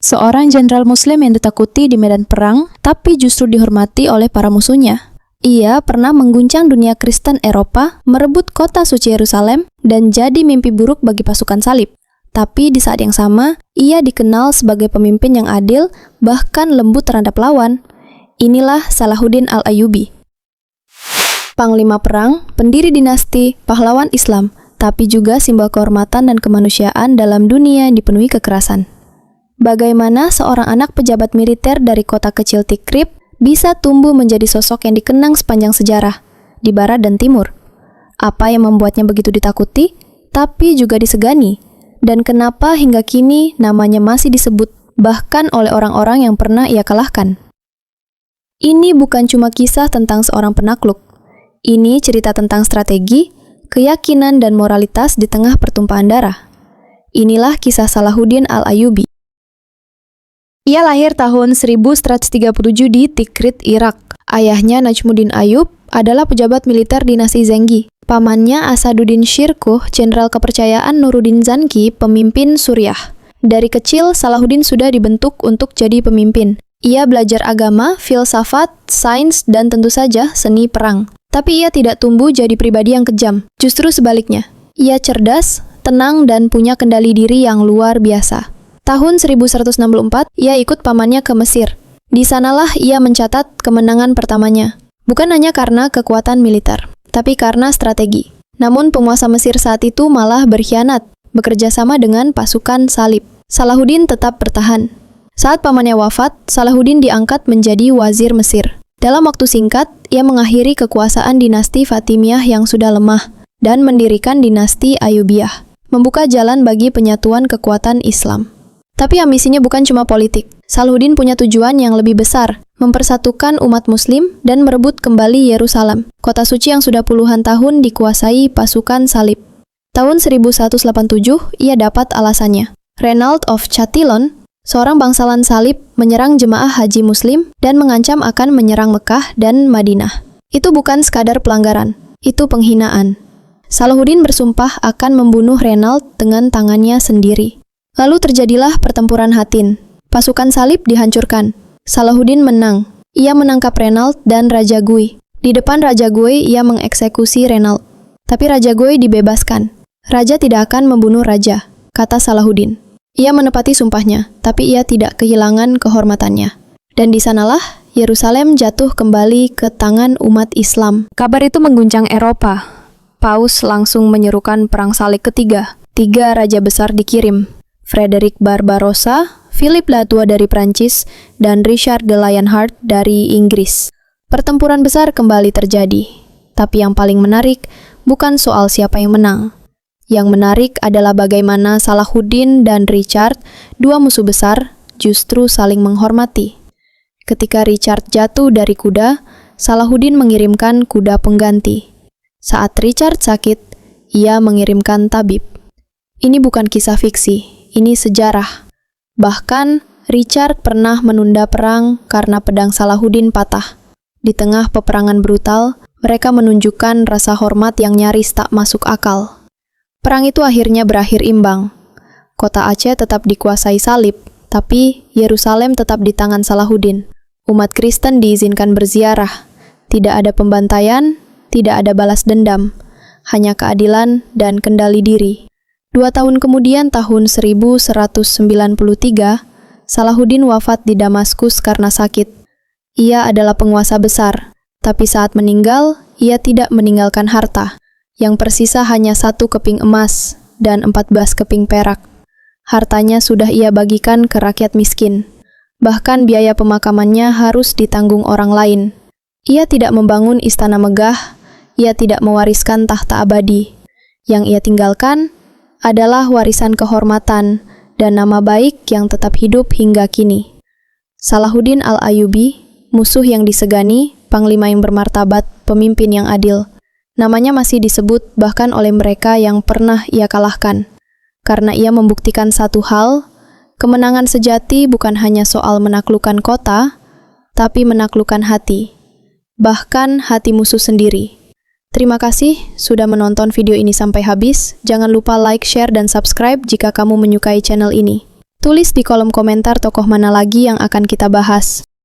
seorang jenderal muslim yang ditakuti di medan perang, tapi justru dihormati oleh para musuhnya. Ia pernah mengguncang dunia Kristen Eropa, merebut kota suci Yerusalem, dan jadi mimpi buruk bagi pasukan salib. Tapi di saat yang sama, ia dikenal sebagai pemimpin yang adil, bahkan lembut terhadap lawan. Inilah Salahuddin Al-Ayyubi. Panglima perang, pendiri dinasti, pahlawan Islam, tapi juga simbol kehormatan dan kemanusiaan dalam dunia yang dipenuhi kekerasan. Bagaimana seorang anak pejabat militer dari kota kecil Tikrit bisa tumbuh menjadi sosok yang dikenang sepanjang sejarah, di barat dan timur? Apa yang membuatnya begitu ditakuti, tapi juga disegani? Dan kenapa hingga kini namanya masih disebut, bahkan oleh orang-orang yang pernah ia kalahkan? Ini bukan cuma kisah tentang seorang penakluk. Ini cerita tentang strategi, keyakinan, dan moralitas di tengah pertumpahan darah. Inilah kisah Salahuddin Al-Ayyubi. Ia lahir tahun 1137 di Tikrit, Irak. Ayahnya Najmuddin Ayyub adalah pejabat militer dinasti Zengi. Pamannya Asaduddin Shirkuh, jenderal kepercayaan Nuruddin Zanki, pemimpin Suriah. Dari kecil, Salahuddin sudah dibentuk untuk jadi pemimpin. Ia belajar agama, filsafat, sains, dan tentu saja seni perang. Tapi ia tidak tumbuh jadi pribadi yang kejam. Justru sebaliknya, ia cerdas, tenang, dan punya kendali diri yang luar biasa. Tahun 1164, ia ikut pamannya ke Mesir. Di sanalah ia mencatat kemenangan pertamanya. Bukan hanya karena kekuatan militer, tapi karena strategi. Namun penguasa Mesir saat itu malah berkhianat, bekerja sama dengan pasukan salib. Salahuddin tetap bertahan. Saat pamannya wafat, Salahuddin diangkat menjadi wazir Mesir. Dalam waktu singkat, ia mengakhiri kekuasaan dinasti Fatimiyah yang sudah lemah dan mendirikan dinasti Ayyubiyah, membuka jalan bagi penyatuan kekuatan Islam. Tapi ambisinya bukan cuma politik. Salahuddin punya tujuan yang lebih besar, mempersatukan umat muslim dan merebut kembali Yerusalem, kota suci yang sudah puluhan tahun dikuasai pasukan salib. Tahun 1187, ia dapat alasannya. Renald of Chatillon, seorang bangsawan salib, menyerang jemaah haji muslim dan mengancam akan menyerang Mekah dan Madinah. Itu bukan sekadar pelanggaran, itu penghinaan. Salahuddin bersumpah akan membunuh Renald dengan tangannya sendiri. Lalu terjadilah pertempuran Hattin. Pasukan salib dihancurkan. Salahuddin menang. Ia menangkap Renald dan Raja Gui. Di depan Raja Gui, ia mengeksekusi Renald. Tapi Raja Gui dibebaskan. Raja tidak akan membunuh raja, kata Salahuddin. Ia menepati sumpahnya, tapi ia tidak kehilangan kehormatannya. Dan di sanalah Yerusalem jatuh kembali ke tangan umat Islam. Kabar itu mengguncang Eropa. Paus langsung menyerukan perang salib ketiga. 3 raja besar dikirim. Frederick Barbarossa, Philip Latua dari Prancis, dan Richard de Lionheart dari Inggris. Pertempuran besar kembali terjadi. Tapi yang paling menarik bukan soal siapa yang menang. Yang menarik adalah bagaimana Salahuddin dan Richard, 2 musuh besar, justru saling menghormati. Ketika Richard jatuh dari kuda, Salahuddin mengirimkan kuda pengganti. Saat Richard sakit, ia mengirimkan tabib. Ini bukan kisah fiksi. Ini sejarah. Bahkan, Richard pernah menunda perang karena pedang Salahuddin patah. Di tengah peperangan brutal, mereka menunjukkan rasa hormat yang nyaris tak masuk akal. Perang itu akhirnya berakhir imbang. Kota Aceh tetap dikuasai salib, tapi Yerusalem tetap di tangan Salahuddin. Umat Kristen diizinkan berziarah. Tidak ada pembantaian, tidak ada balas dendam. Hanya keadilan dan kendali diri. 2 tahun kemudian, tahun 1193, Salahuddin wafat di Damaskus karena sakit. Ia adalah penguasa besar, tapi saat meninggal, ia tidak meninggalkan harta. Yang tersisa hanya 1 keping emas dan 14 keping perak. Hartanya sudah ia bagikan ke rakyat miskin. Bahkan biaya pemakamannya harus ditanggung orang lain. Ia tidak membangun istana megah, ia tidak mewariskan tahta abadi. Yang ia tinggalkan adalah warisan kehormatan dan nama baik yang tetap hidup hingga kini. Salahuddin Al-Ayyubi, musuh yang disegani, panglima yang bermartabat, pemimpin yang adil. Namanya masih disebut bahkan oleh mereka yang pernah ia kalahkan. Karena ia membuktikan satu hal, kemenangan sejati bukan hanya soal menaklukkan kota, tapi menaklukkan hati. Bahkan hati musuh sendiri. Terima kasih sudah menonton video ini sampai habis. Jangan lupa like, share, dan subscribe jika kamu menyukai channel ini. Tulis di kolom komentar tokoh mana lagi yang akan kita bahas.